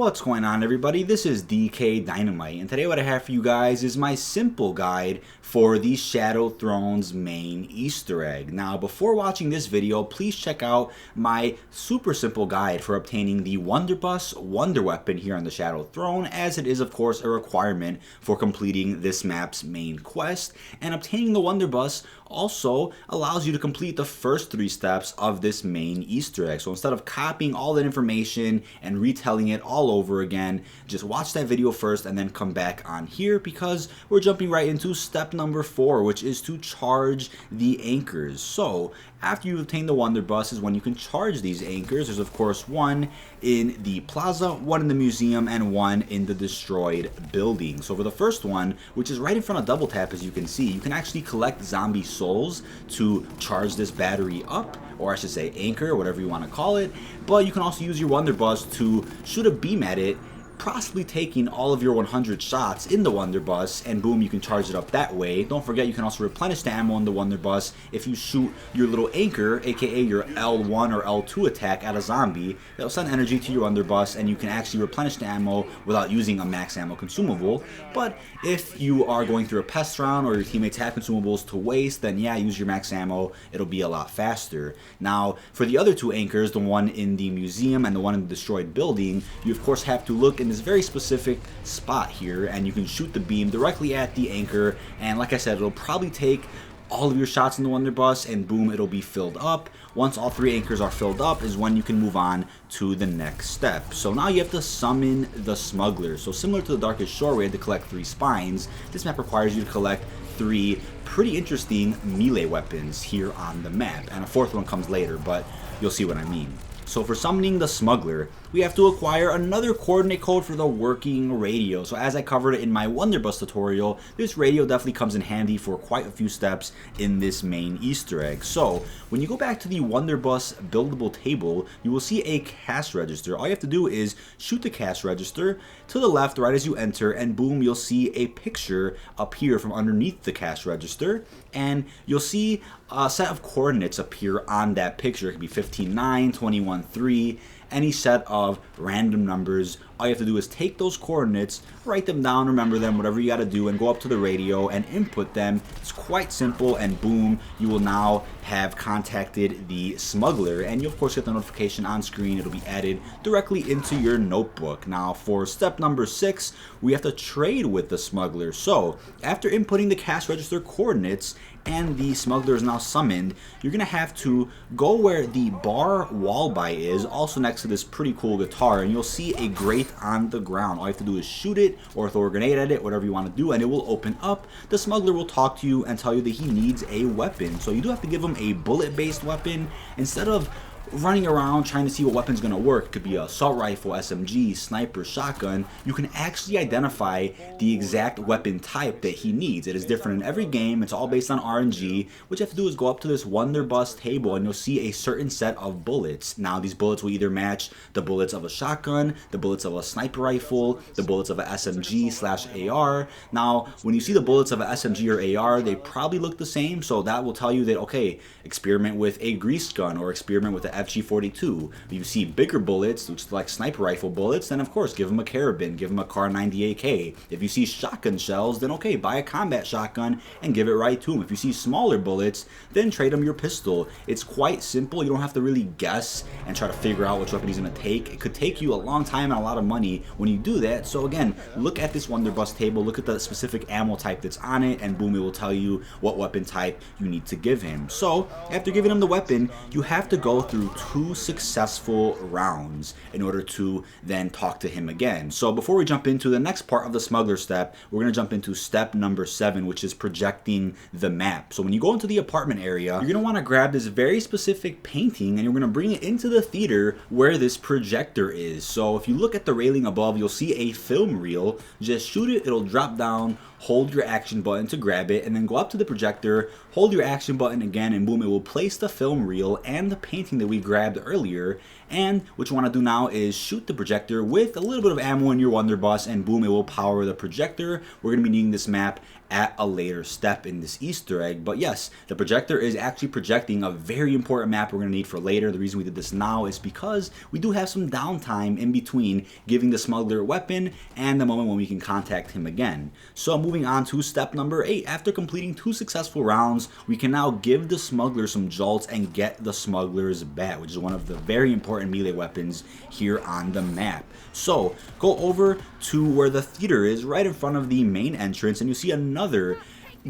What's going on, everybody? This is dkdynamite, and today what I have for you guys is my simple guide for the Shadow Throne's main Easter egg. Now, before watching this video, please check out my super simple guide for obtaining the Wonderbus Wonder Weapon here on the Shadow Throne, as it is, of course, a requirement for completing this map's main quest. And obtaining the Wonderbus also allows you to complete the first 3 steps of this main Easter egg. So instead of copying all that information and retelling it all over again, just watch that video first and then come back on here, because we're jumping right into step number 4, which is to charge the anchors. So after you obtain the Wonderbus is when you can charge these anchors. There's of course one in the plaza, one in the museum, and one in the destroyed building. So for the first one, which is right in front of Double Tap, as you can see, you can actually collect zombie souls to charge this battery up, or I should say anchor, whatever you want to call it. But you can also use your Wonderbus to shoot a beam at it, possibly taking all of your 100 shots in the Wonderbus, and boom, you can charge it up that way. Don't forget, you can also replenish the ammo in the Wonderbus if you shoot your little anchor, aka your L1 or L2 attack at a zombie. That'll send energy to your Wonderbus, and you can actually replenish the ammo without using a max ammo consumable. But if you are going through a pest round or your teammates have consumables to waste, then yeah, use your max ammo. It'll be a lot faster. Now, for the other 2 anchors, the one in the museum and the one in the destroyed building, you of course have to look in this very specific spot here, and you can shoot the beam directly at the anchor, and like I said, it'll probably take all of your shots in the Wonderbus, and boom, it'll be filled up. Once all 3 anchors are filled up is when you can move on to the next step. So now you have to summon the Smuggler. So similar to the Darkest Shore, where you had to collect 3 spines, this map requires you to collect 3 pretty interesting melee weapons here on the map, and a 4th one comes later, but you'll see what I mean. So for summoning the Smuggler, we have to acquire another coordinate code for the working radio. So as I covered it in my Wonderbus tutorial, this radio definitely comes in handy for quite a few steps in this main Easter egg. So when you go back to the Wonderbus buildable table, you will see a cash register. All you have to do is shoot the cash register to the left right as you enter, and boom, you'll see a picture appear from underneath the cash register, and you'll see a set of coordinates appear on that picture. It could be 15-9, 21-3, any set of random numbers. All you have to do is take those coordinates, write them down, remember them, whatever you got to do, and go up to the radio and input them. It's quite simple, and boom, you will now have contacted the Smuggler, and you of course get the notification on screen. It'll be added directly into your notebook. Now for step number 6, we have to trade with the Smuggler. So after inputting the cash register coordinates and the Smuggler is now summoned, you're gonna have to go where the bar wall by is, also next to this pretty cool guitar, and you'll see a grate on the ground. All you have to do is shoot it or throw a grenade at it, whatever you want to do, and it will open up. The Smuggler will talk to you and tell you that he needs a weapon. So you do have to give him a bullet-based weapon instead of running around trying to see what weapon's gonna work. It could be an assault rifle, SMG, sniper, shotgun. You can actually identify the exact weapon type that he needs. It is different in every game. It's all based on RNG. What you have to do is go up to this Wonderbus table, and you'll see a certain set of bullets. Now these bullets will either match the bullets of a shotgun, the bullets of a sniper rifle, the bullets of a SMG/AR. Now when you see the bullets of a SMG or AR, they probably look the same, so that will tell you that, okay, experiment with a grease gun or experiment with the FG42. If you see bigger bullets, which is like sniper rifle bullets, then of course give them a carabin, give them a Car 98K. If you see shotgun shells, then okay, buy a combat shotgun and give it right to him. If you see smaller bullets, then trade him your pistol. It's quite simple. You don't have to really guess and try to figure out which weapon he's going to take. It could take you a long time and a lot of money when you do that. So again, look at this Wonderbus table, look at the specific ammo type that's on it, and boom, it will tell you what weapon type you need to give him. So after giving him the weapon, you have to go through 2 successful rounds in order to then talk to him again. So before we jump into the next part of the Smuggler step, we're going to jump into step number 7, which is projecting the map. So when you go into the apartment area, you're going to want to grab this very specific painting, and you're going to bring it into the theater where this projector is. So if you look at the railing above, you'll see a film reel. Just shoot it, it'll drop down, hold your action button to grab it, and then go up to the projector, hold your action button again, and boom, it will place the film reel and the painting that we grabbed earlier. And what you want to do now is shoot the projector with a little bit of ammo in your Wonderbus, and boom, it will power the projector. We're going to be needing this map at a later step in this Easter egg. But yes, the projector is actually projecting a very important map we're going to need for later. The reason we did this now is because we do have some downtime in between giving the smuggler a weapon and the moment when we can contact him again. So moving on to step number 8. After completing 2 successful rounds, we can now give the smuggler some jolts and get the smuggler's bat, which is one of the very important melee weapons here on the map. So go over to where the theater is, right in front of the main entrance, and you see another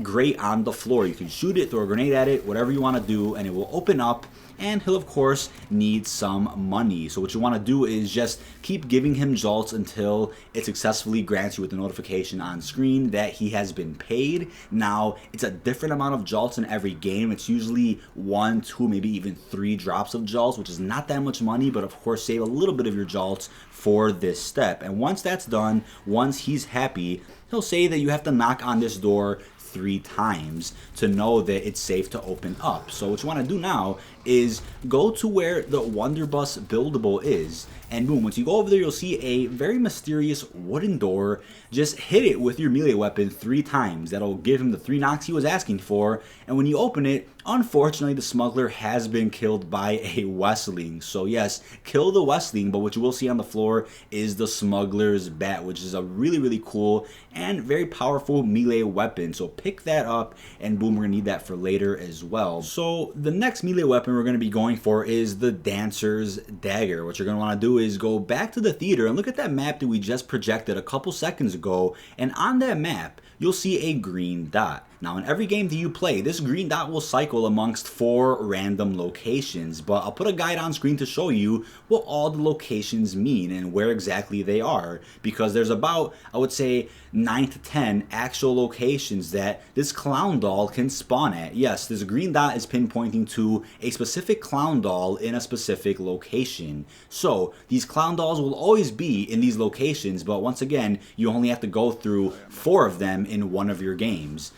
grate on the floor. You can shoot it, throw a grenade at it, whatever you want to do, and it will open up, and he'll of course need some money. So what you want to do is just keep giving him jolts until it successfully grants you with a notification on screen that he has been paid. Now it's a different amount of jolts in every game. It's usually 1, 2, maybe even 3 drops of jolts, which is not that much money, but of course save a little bit of your jolts for this step. And once that's done, once he's happy, he'll say that you have to knock on this door 3 times to know that it's safe to open up. So what you want to do now is go to where the Wonderbus buildable is, and boom, once you go over there, you'll see a very mysterious wooden door. Just hit it with your melee weapon 3 times. That'll give him the 3 knocks he was asking for, and when you open it, unfortunately the smuggler has been killed by a Westling. So yes, kill the Westling, but what you will see on the floor is the smuggler's bat, which is a really cool and very powerful melee weapon. So pick that up, and boom, we're gonna need that for later as well. So the next melee weapon we're going to be going for is the Dancer's Dagger. What you're going to want to do is go back to the theater and look at that map that we just projected a couple seconds ago, and on that map you'll see a green dot. Now in every game that you play, this green dot will cycle amongst 4 random locations, but I'll put a guide on screen to show you what all the locations mean and where exactly they are, because there's about, I would say, 9 to 10 actual locations that this clown doll can spawn at. Yes, this green dot is pinpointing to a specific clown doll in a specific location. So these clown dolls will always be in these locations, but once again, you only have to go through 4 of them in one of your games.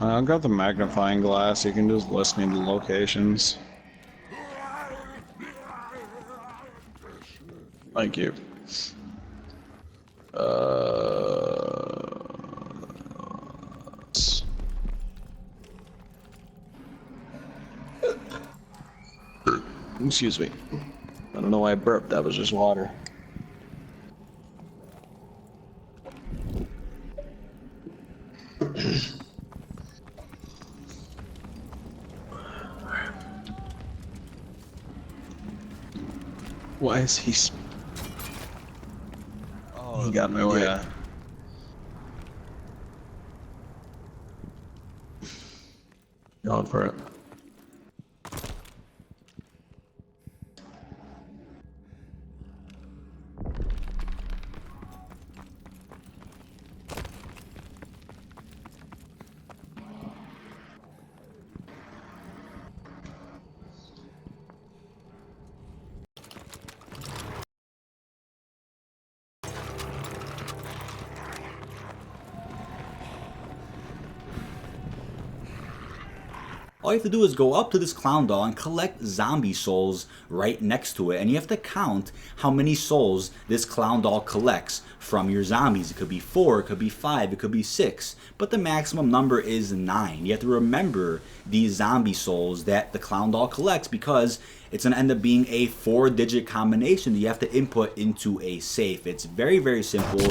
I've got the magnifying glass. You can just list me the locations. Thank you. Excuse me. I don't know why I burped. That was just water. Why is he? Oh, he got in my way. Yeah. Going for it. All you have to do is go up to this clown doll and collect zombie souls right next to it. And you have to count how many souls this clown doll collects from your zombies. It could be 4, it could be 5, it could be 6. But the maximum number is 9. You have to remember these zombie souls that the clown doll collects, because it's going to end up being a 4-digit combination that you have to input into a safe. It's very simple.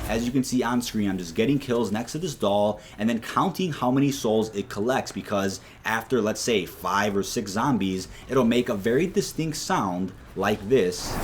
As you can see on screen, I'm just getting kills next to this doll and then counting how many souls it collects, because after, let's say, 5 or 6 zombies, it'll make a very distinct sound like this.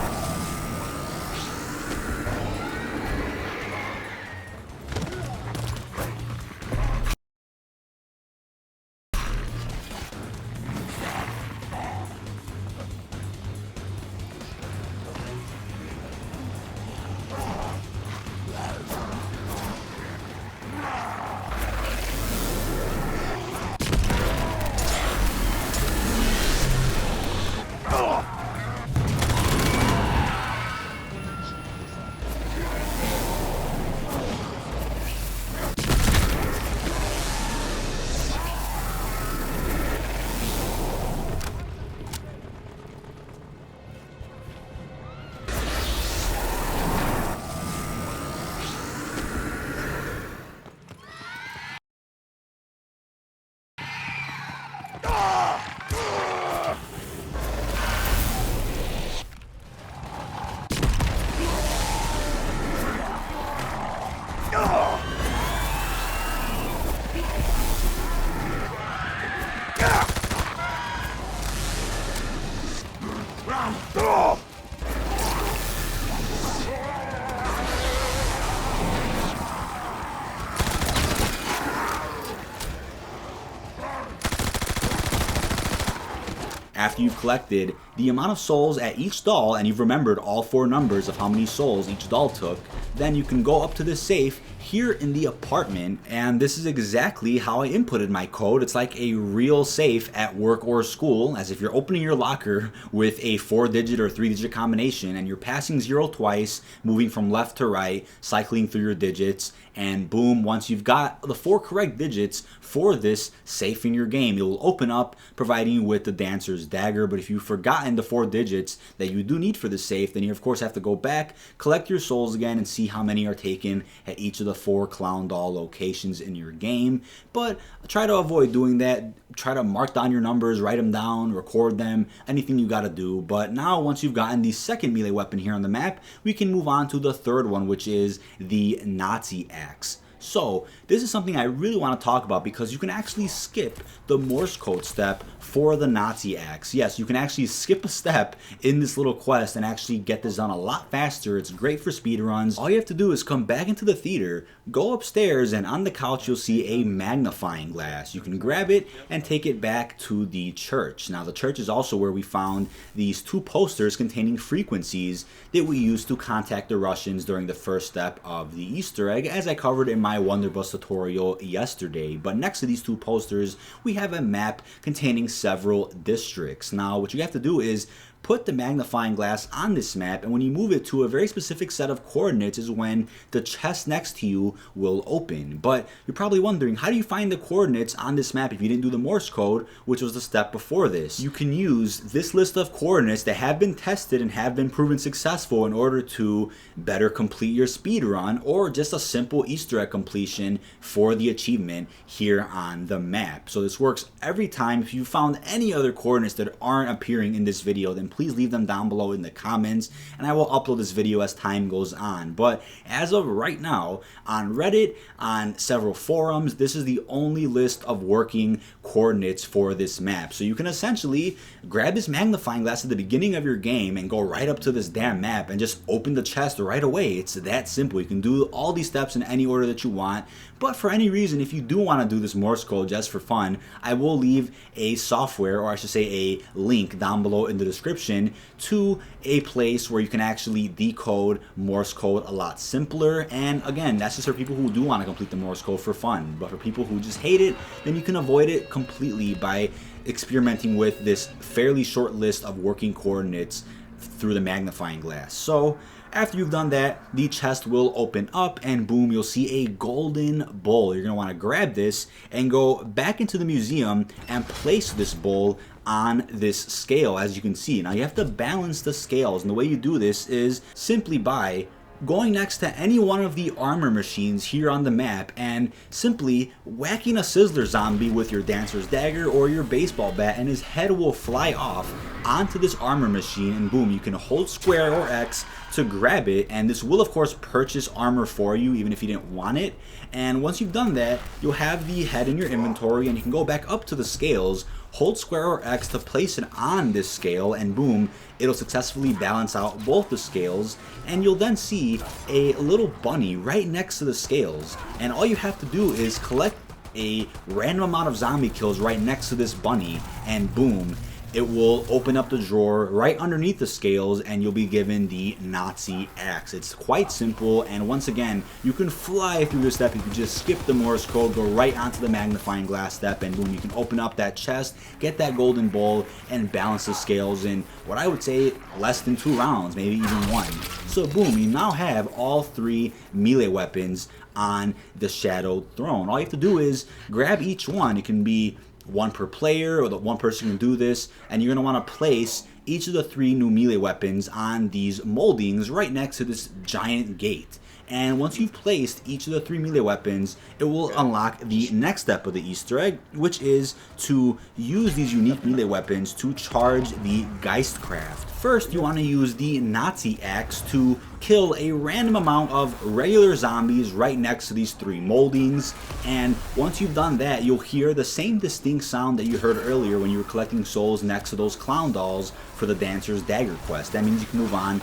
after you've collected the amount of souls at each doll and you've remembered all 4 numbers of how many souls each doll took, then you can go up to this safe here in the apartment, and this is exactly how I inputted my code. It's like a real safe at work or school, as if you're opening your locker with a 4-digit or 3-digit combination and you're passing 0 twice, moving from left to right, cycling through your digits, and boom, once you've got the 4 correct digits for this safe in your game, it will open up, providing you with the Dancer's Dagger. But if you've forgotten the 4 digits that you do need for the safe, then you of course have to go back, collect your souls again, and see how many are taken at each of the 4 clown doll locations in your game. But try to avoid doing that. Try to mark down your numbers, write them down, record them, anything you gotta do. But now, once you've gotten the second melee weapon here on the map, we can move on to the third one, which is the Nazi axe. So this is something I really want to talk about because you can actually skip the Morse code step for the Nazi axe. Yes, you can actually skip a step in this little quest and actually get this done a lot faster. It's great for speedruns. All you have to do is come back into the theater, go upstairs, and on the couch you'll see a magnifying glass. You can grab it and take it back to the church. Now the church is also where we found these 2 posters containing frequencies that we used to contact the Russians during the first step of the Easter egg, as I covered in my Wonderbus tutorial yesterday. But next to these 2 posters we have a map containing several districts. Now what you have to do is put the magnifying glass on this map, and when you move it to a very specific set of coordinates is when the chest next to you will open. But you're probably wondering, how do you find the coordinates on this map if you didn't do the Morse code, which was the step before this? You can use this list of coordinates that have been tested and have been proven successful in order to better complete your speed run, or just a simple Easter egg completion for the achievement here on the map. So this works every time. If you found any other coordinates that aren't appearing in this video, then please leave them down below in the comments, and I will upload this video as time goes on. But as of right now, on Reddit, on several forums, this is the only list of working coordinates for this map. So you can essentially grab this magnifying glass at the beginning of your game and go right up to this damn map and just open the chest right away. It's that simple. You can do all these steps in any order that you want. But for any reason, if you do want to do this Morse code just for fun, I will leave a software, or I should say a link down below in the description to a place where you can actually decode Morse code a lot simpler. And again, that's just for people who do want to complete the Morse code for fun. But for people who just hate it, then you can avoid it completely by experimenting with this fairly short list of working coordinates through the magnifying glass. So after you've done that, the chest will open up and boom, you'll see a golden bowl. You're going to want to grab this and go back into the museum and place this bowl on this scale, as you can see. Now you have to balance the scales, and the way you do this is simply by going next to any one of the armor machines here on the map and simply whacking a Sizzler zombie with your Dancer's Dagger or your baseball bat, and his head will fly off onto this armor machine, and boom, you can hold square or X to grab it, and this will of course purchase armor for you even if you didn't want it. And once you've done that, you'll have the head in your inventory, and you can go back up to the scales, hold square or X to place it on this scale, and boom, it'll successfully balance out both the scales, and you'll then see a little bunny right next to the scales. And all you have to do is collect a random amount of zombie kills right next to this bunny, and boom, it will open up the drawer right underneath the scales, and you'll be given the Nazi axe. It's quite simple, and once again, you can fly through this step. You can just skip the Morse code, go right onto the magnifying glass step, and boom, you can open up that chest, get that golden bowl, and balance the scales in what I would say less than 2 rounds, maybe even 1. So boom, you now have all 3 melee weapons on the Shadow Throne. All you have to do is grab each one. It can be 1 per player, or the 1 person can do this, and you're going to want to place each of the 3 new melee weapons on these moldings right next to this giant gate. And once you've placed each of the 3 melee weapons, it will unlock the next step of the Easter egg, which is to use these unique melee weapons to charge the Geistkraft. First, you want to use the Nazi axe to kill a random amount of regular zombies right next to these 3 moldings, and once you've done that, you'll hear the same distinct sound that you heard earlier when you were collecting souls next to those clown dolls for the Dancer's Dagger quest. That means you can move on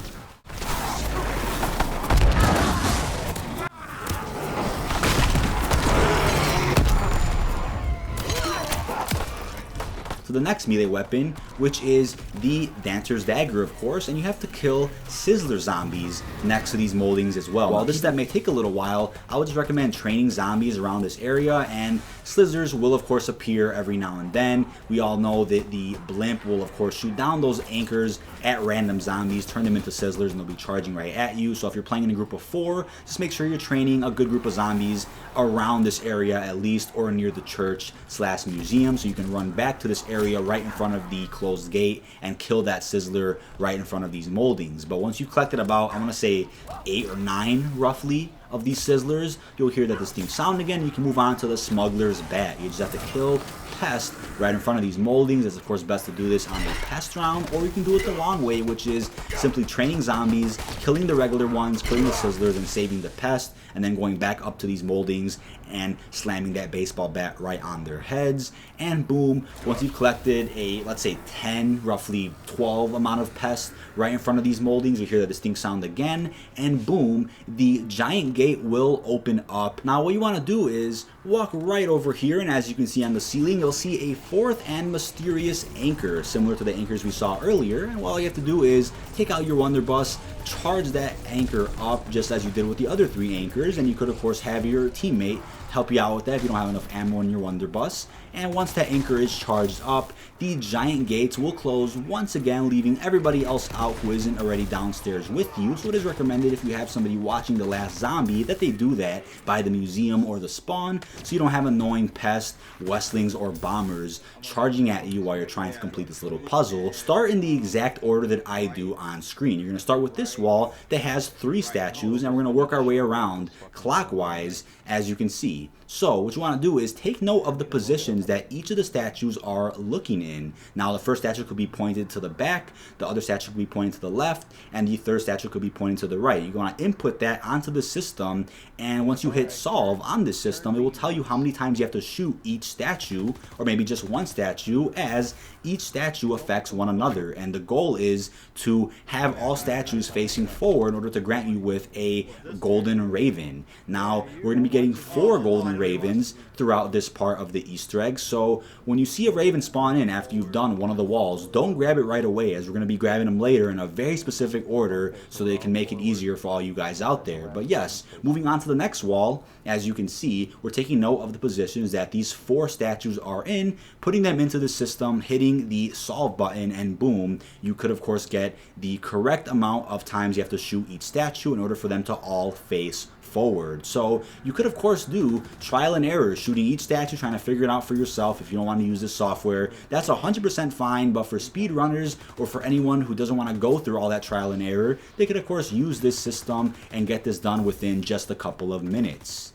to the next melee weapon, which is the Dancer's Dagger, of course, and you have to kill Sizzler zombies next to these moldings as well. While this step may take a little while, I would just recommend training zombies around this area, and Slizzers will of course appear every now and then. We all know that the blimp will of course shoot down those anchors at random zombies, turn them into Sizzlers, and they'll be charging right at you. So if you're playing in a group of 4, just make sure you're training a good group of zombies around this area at least, or near the church/museum, so you can run back to this area right in front of the closed gate and kill that Sizzler right in front of these moldings. But once you've collected about, I want to say 8 or 9 roughly of these Sizzlers, you'll hear that distinct sound again. You can move on to the Smuggler's Bat. You just have to kill Pest right in front of these moldings. It's of course best to do this on a Pest round, or you can do it the long way, which is simply training zombies, killing the regular ones, killing the Sizzlers, and saving the Pest, and then going back up to these moldings and slamming that baseball bat right on their heads. And boom, once you've collected a, let's say 10, roughly 12 amount of pests right in front of these moldings, you hear the distinct sound again, and boom, the giant gate will open up. Now what you want to do is walk right over here, and as you can see on the ceiling, you'll see a 4th and mysterious anchor, similar to the anchors we saw earlier. And all you have to do is take out your Wonderbus, charge that anchor up just as you did with the other 3 anchors, and you could of course have your teammate help you out with that if you don't have enough ammo in your Wonderbus. And once that anchor is charged up, the giant gates will close once again, leaving everybody else out who isn't already downstairs with you. So it is recommended, if you have somebody watching the last zombie, that they do that by the museum or the spawn, so you don't have annoying pests, westlings, or bombers charging at you while you're trying to complete this little puzzle. Start in the exact order that I do on screen. You're going to start with this wall that has 3 statues, and we're going to work our way around clockwise, as you can see. So what you want to do is take note of the positions that each of the statues are looking in. Now the first statue could be pointed to the back, the other statue could be pointed to the left, and the third statue could be pointed to the right. You're going to input that onto the system, and once you hit solve on this system, it will tell you how many times you have to shoot each statue, or maybe just one statue, as each statue affects one another. And the goal is to have all statues facing forward in order to grant you with a golden raven. Now we're going to be getting 4 golden ravens throughout this part of the Easter egg. So when you see a raven spawn in after you've done one of the walls, don't grab it right away, as we're going to be grabbing them later in a very specific order so they can make it easier for all you guys out there. But yes, moving on to the next wall, as you can see, we're taking note of the positions that these 4 statues are in, putting them into the system, hitting the solve button, and boom, you could of course get the correct amount of times you have to shoot each statue in order for them to all face forward. So you could of course do trial and error, shooting each statue, trying to figure it out for yourself if you don't want to use this software. That's 100% fine, but for speedrunners or for anyone who doesn't want to go through all that trial and error, they could of course use this system and get this done within just a couple of minutes.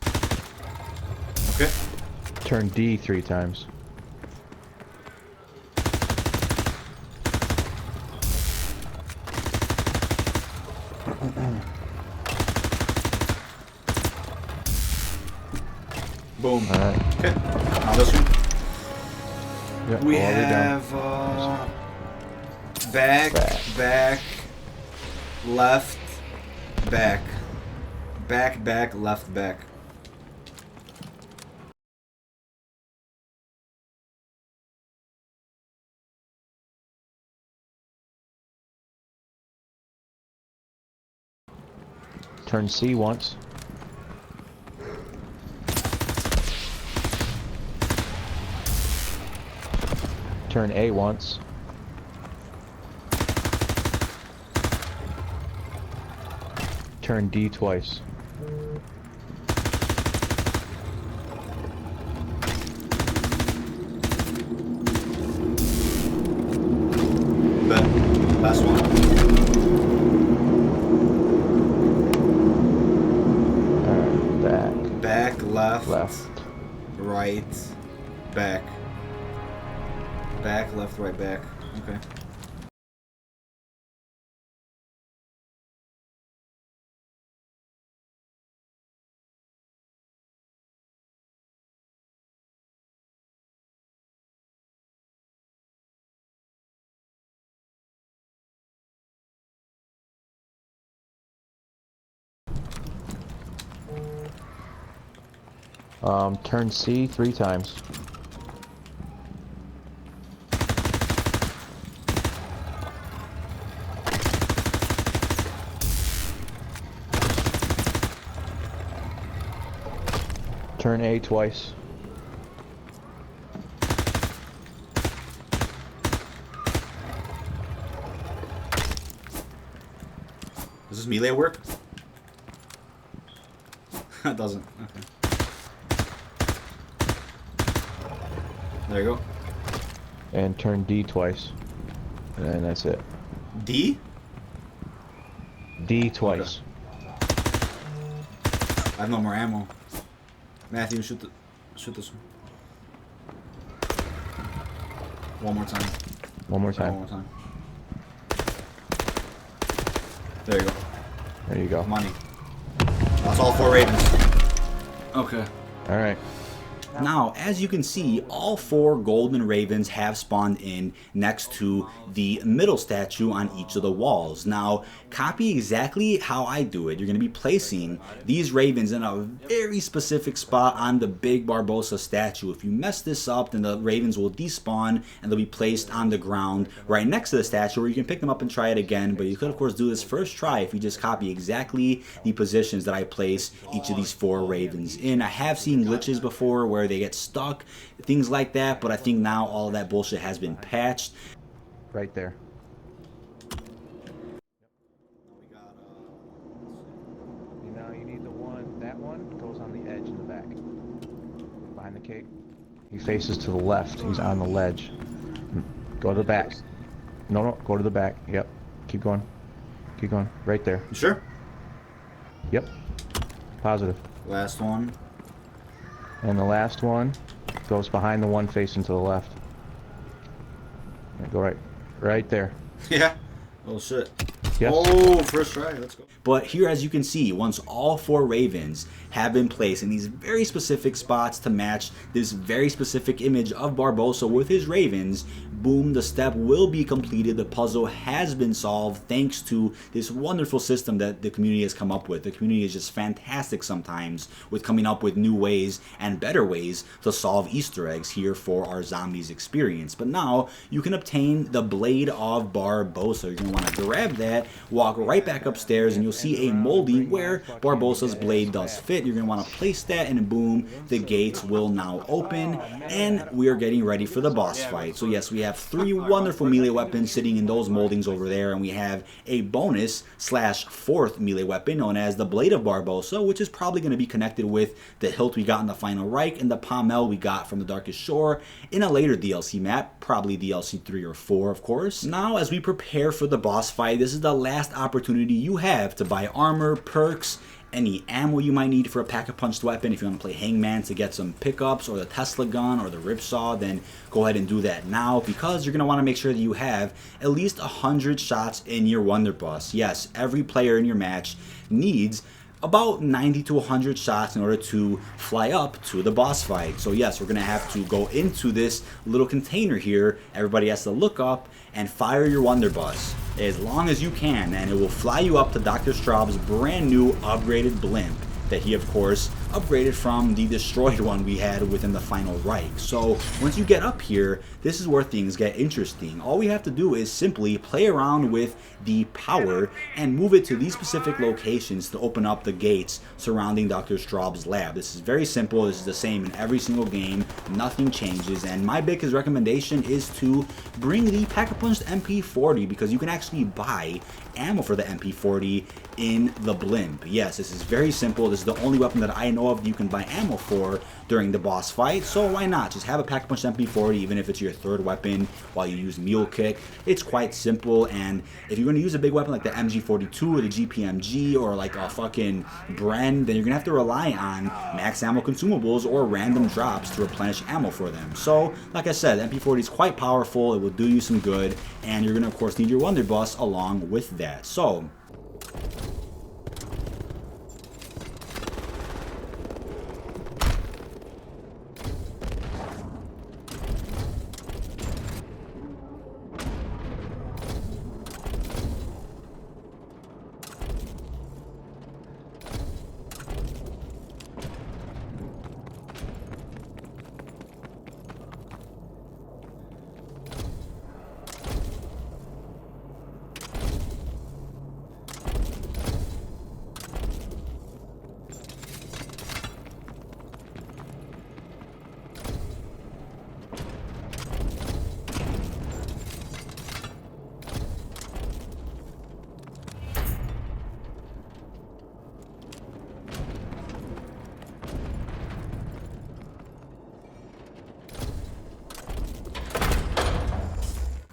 Okay. Turn D 3 times. Boom. Alright. Okay. Now this one. Yep, We all the way down. have back, left, back, left, back. Turn C once. Turn A once. Turn D twice. Bet. Last one. Alright, back. Back, left, Left. right, back. Back, left, right, back. Okay. Turn C 3 times. Turn A twice. Does this melee work? It doesn't. Okay. There you go. And turn D twice. And that's it. D? D twice. I have no more ammo. Matthew, shoot this one. One more time. One more time. One more time. There you go. There you go. Money. That's all 4 ravens. Okay. Alright. Now, as you can see, all 4 golden ravens have spawned in next to the middle statue on each of the walls. Now, copy exactly how I do it. You're going to be placing these ravens in a very specific spot on the big Barbossa statue. If you mess this up, then the ravens will despawn and they'll be placed on the ground right next to the statue, or you can pick them up and try it again. But you could, of course, do this first try if you just copy exactly the positions that I place each of these 4 ravens in. I have seen glitches before where they get stuck, things like that, but I think now all of that bullshit has been patched. Right there. Now you need the one, that one goes on the edge in the back. Behind the cake. He faces to the left, he's on the ledge. Go to the back. No, go to the back. Yep. Keep going. Keep going. Right there. You sure? Yep. Positive. Last one. And the last one goes behind the one facing to the left. Go right there. Yeah. Oh shit. Yes. Oh, first try. Let's go. But here, as you can see, once all 4 ravens have been placed in these very specific spots to match this very specific image of Barbossa with his ravens, boom, the step will be completed. The puzzle has been solved thanks to this wonderful system that the community has come up with. The community is just fantastic sometimes with coming up with new ways and better ways to solve Easter eggs here for our zombies experience. But now you can obtain the Blade of Barbossa. You're going to want to grab that, walk right back upstairs, and you'll see a molding where Barbossa's blade does fit. You're going to want to place that, and boom, the gates will now open, and we are getting ready for the boss fight. So yes, we have 3 wonderful melee weapons sitting in those moldings over there, and we have a bonus / 4th melee weapon known as the Blade of Barbossa, which is probably going to be connected with the hilt we got in the Final Reich and the pommel we got from the Darkest Shore in a later DLC map, probably DLC 3 or 4, of course. Now, as we prepare for the boss fight, this is the last opportunity you have to buy armor, perks, any ammo you might need for a pack-a-punched weapon. If you want to play Hangman to get some pickups, or the Tesla gun, or the Ripsaw, then go ahead and do that now, because you're going to want to make sure that you have at least 100 shots in your Wonderbuss. Yes, every player in your match needs about 90 to 100 shots in order to fly up to the boss fight. So yes, we're going to have to go into this little container here. Everybody has to look up and fire your Wonderbuss as long as you can, and it will fly you up to Dr. Straub's brand new upgraded blimp that he, of course, upgraded from the destroyed one we had within the Final Reich. So once you get up here, this is where things get interesting. All we have to do is simply play around with the power and move it to these specific locations to open up the gates surrounding Dr. Straub's lab. This is very simple. This is the same in every single game. Nothing changes. And my biggest recommendation is to bring the Pack-a-Punched MP40, because you can actually buy ammo for the MP40 in the blimp. Yes, this is very simple. This is the only weapon that I know of that you can buy ammo for during the boss fight, so why not just have a Pack-a-Punched MP40, even if it's your 3rd weapon while you use Mule Kick. It's quite simple, and if you're going to use a big weapon like the MG42 or the GPMG or like a fucking Bren, then you're going to have to rely on max ammo consumables or random drops to replenish ammo for them. So, like I said, the MP40 is quite powerful. It will do you some good, and you're going to, of course, need your Wonderbuss along with that. So,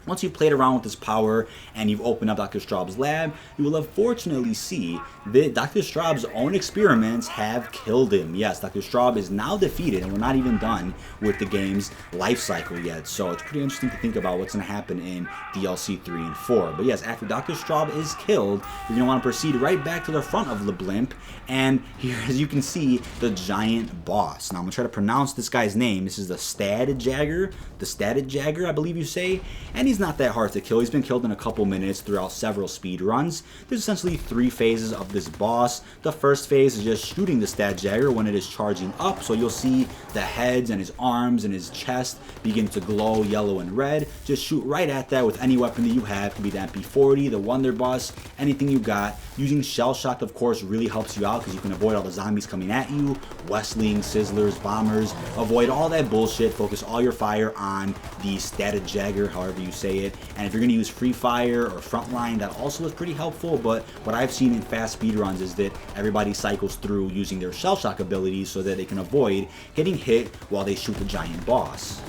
Once you've played around with this power and you've opened up Dr. Straub's lab, you will unfortunately see that Dr. Straub's own experiments have killed him. Yes, Dr. Straub is now defeated, and we're not even done with the game's life cycle yet. So it's pretty interesting to think about what's going to happen in DLC 3 and 4. But yes, after Dr. Straub is killed, you're going to want to proceed right back to the front of the blimp. And here, as you can see, the giant boss. Now I'm going to try to pronounce this guy's name. This is the Stadtjager. The Stadtjager, I believe you say. And he's not that hard to kill. He's been killed in a couple minutes throughout several speed runs. There's essentially 3 phases of this boss. The first phase is just shooting the Stadtjager when it is charging up. So you'll see the heads and his arms and his chest begin to glow yellow and red. Just shoot right at that with any weapon that you have. It could be the MP40, the Wunderbuss, anything you got. Using Shell Shock, of course, really helps you out because you can avoid all the zombies coming at you. Westlings, Sizzlers, Bombers. Avoid all that bullshit. Focus all your fire on the Stadtjager, however you say it. And if you're going to use Free Fire or Frontline, that also is pretty helpful. But what I've seen in fast speedruns is that everybody cycles through using their Shell Shock abilities so that they can avoid getting hit while they shoot the giant boss.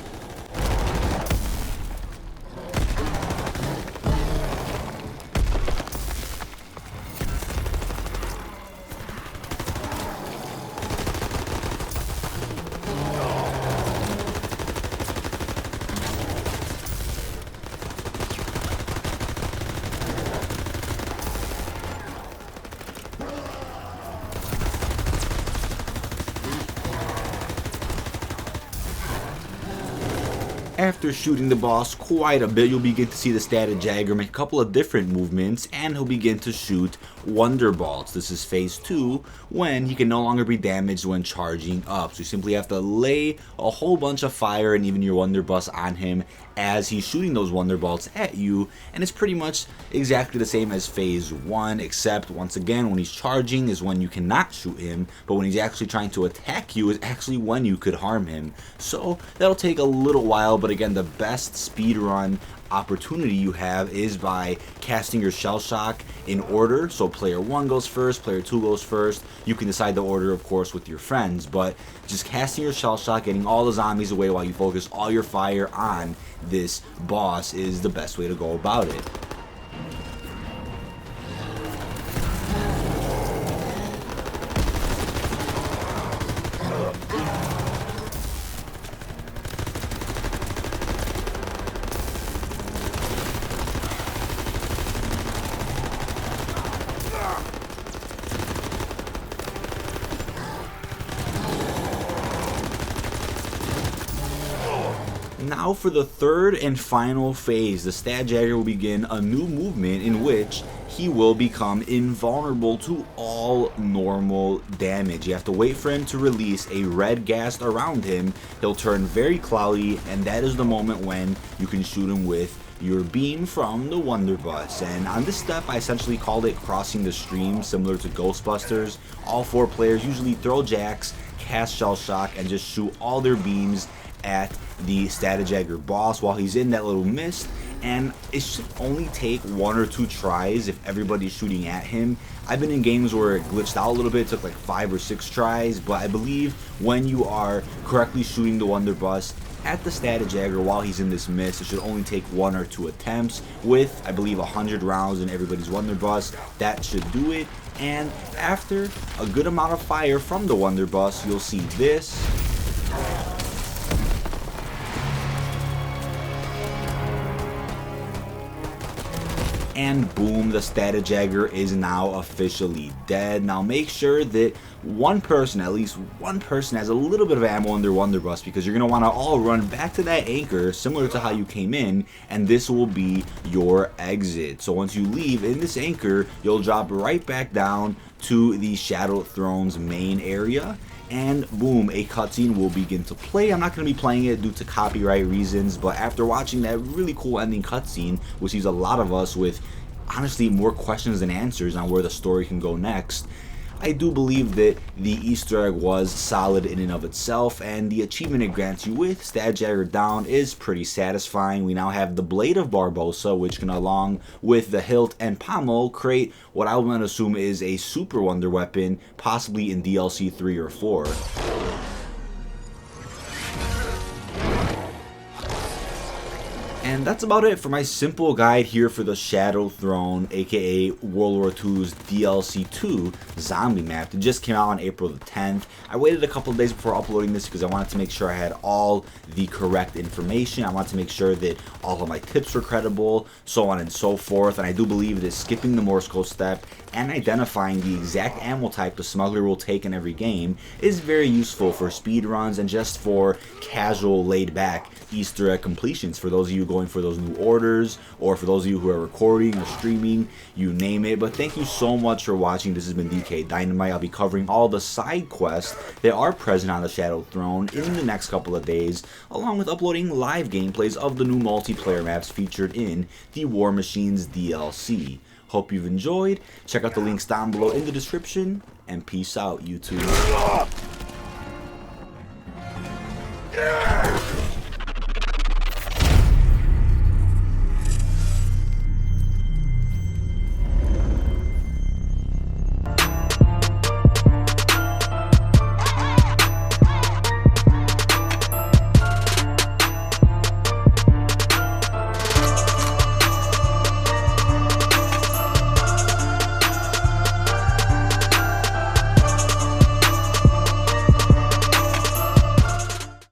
After shooting the boss quite a bit, you'll begin to see the Stadtjager make a couple of different movements, and he'll begin to shoot Wunderbolts. This is phase 2, when he can no longer be damaged when charging up. So you simply have to lay a whole bunch of fire and even your Wunderbuss on him as he's shooting those Wunderbolts at you, and it's pretty much exactly the same as phase 1, except once again when he's charging is when you cannot shoot him, but when he's actually trying to attack you is actually when you could harm him. So that'll take a little while, but again, the best speedrun opportunity you have is by casting your Shell Shock in order. So player 1 goes first, player 2 goes first. You can decide the order, of course, with your friends, but just casting your Shell Shock, getting all the zombies away while you focus all your fire on this boss is the best way to go about it. Now for the third and final phase, the Stadtjager will begin a new movement in which he will become invulnerable to all normal damage. You have to wait for him to release a red gas around him. He'll turn very cloudy, and that is the moment when you can shoot him with your beam from the Wunderbuss. And on this step, I essentially called it crossing the stream, similar to Ghostbusters. All 4 players usually throw jacks, cast Shell Shock, and just shoot all their beams at the Stadtjager boss while he's in that little mist, and it should only take 1 or 2 tries if everybody's shooting at him. I've been in games where it glitched out a little bit, it took like 5 or 6 tries, but I believe when you are correctly shooting the Wunderbuss at the Stadtjager while he's in this mist, it should only take 1 or 2 attempts with, I believe, 100 rounds in everybody's Wunderbuss. That should do it, and after a good amount of fire from the Wunderbuss, you'll see this. And boom, the Stadtjager is now officially dead. Now make sure that one person, at least one person, has a little bit of ammo in their Wunderbuss, because you're going to want to all run back to that anchor, similar to how you came in, and this will be your exit. So once you leave in this anchor, you'll drop right back down to the Shadow Throne's main area. And boom, a cutscene will begin to play. I'm not going to be playing it due to copyright reasons, but after watching that really cool ending cutscene, which leaves a lot of us with honestly more questions than answers on where the story can go next, I do believe that the Easter egg was solid in and of itself, and the achievement it grants you with Stadtjager down is pretty satisfying. We now have the Blade of Barbossa, which can, along with the hilt and pommel, create what I would assume is a super wonder weapon, possibly in DLC 3 or 4. And that's about it for my simple guide here for the Shadow Throne, aka World War II's DLC 2 zombie map. It just came out on April the 10th. I waited a couple of days before uploading this because I wanted to make sure I had all the correct information. I wanted to make sure that all of my tips were credible, so on and so forth. And I do believe that skipping the Morse code step and identifying the exact ammo type the smuggler will take in every game is very useful for speed runs and just for casual, laid-back Easter egg completions for those of you going for those new orders, or for those of you who are recording or streaming, you name it. But thank you so much for watching. This has been dkdynamite. I'll be covering all the side quests that are present on the Shadow Throne in the next couple of days, along with uploading live gameplays of the new multiplayer maps featured in the War Machines DLC. Hope you've enjoyed. Check out the links down below in the description, and peace out, YouTube.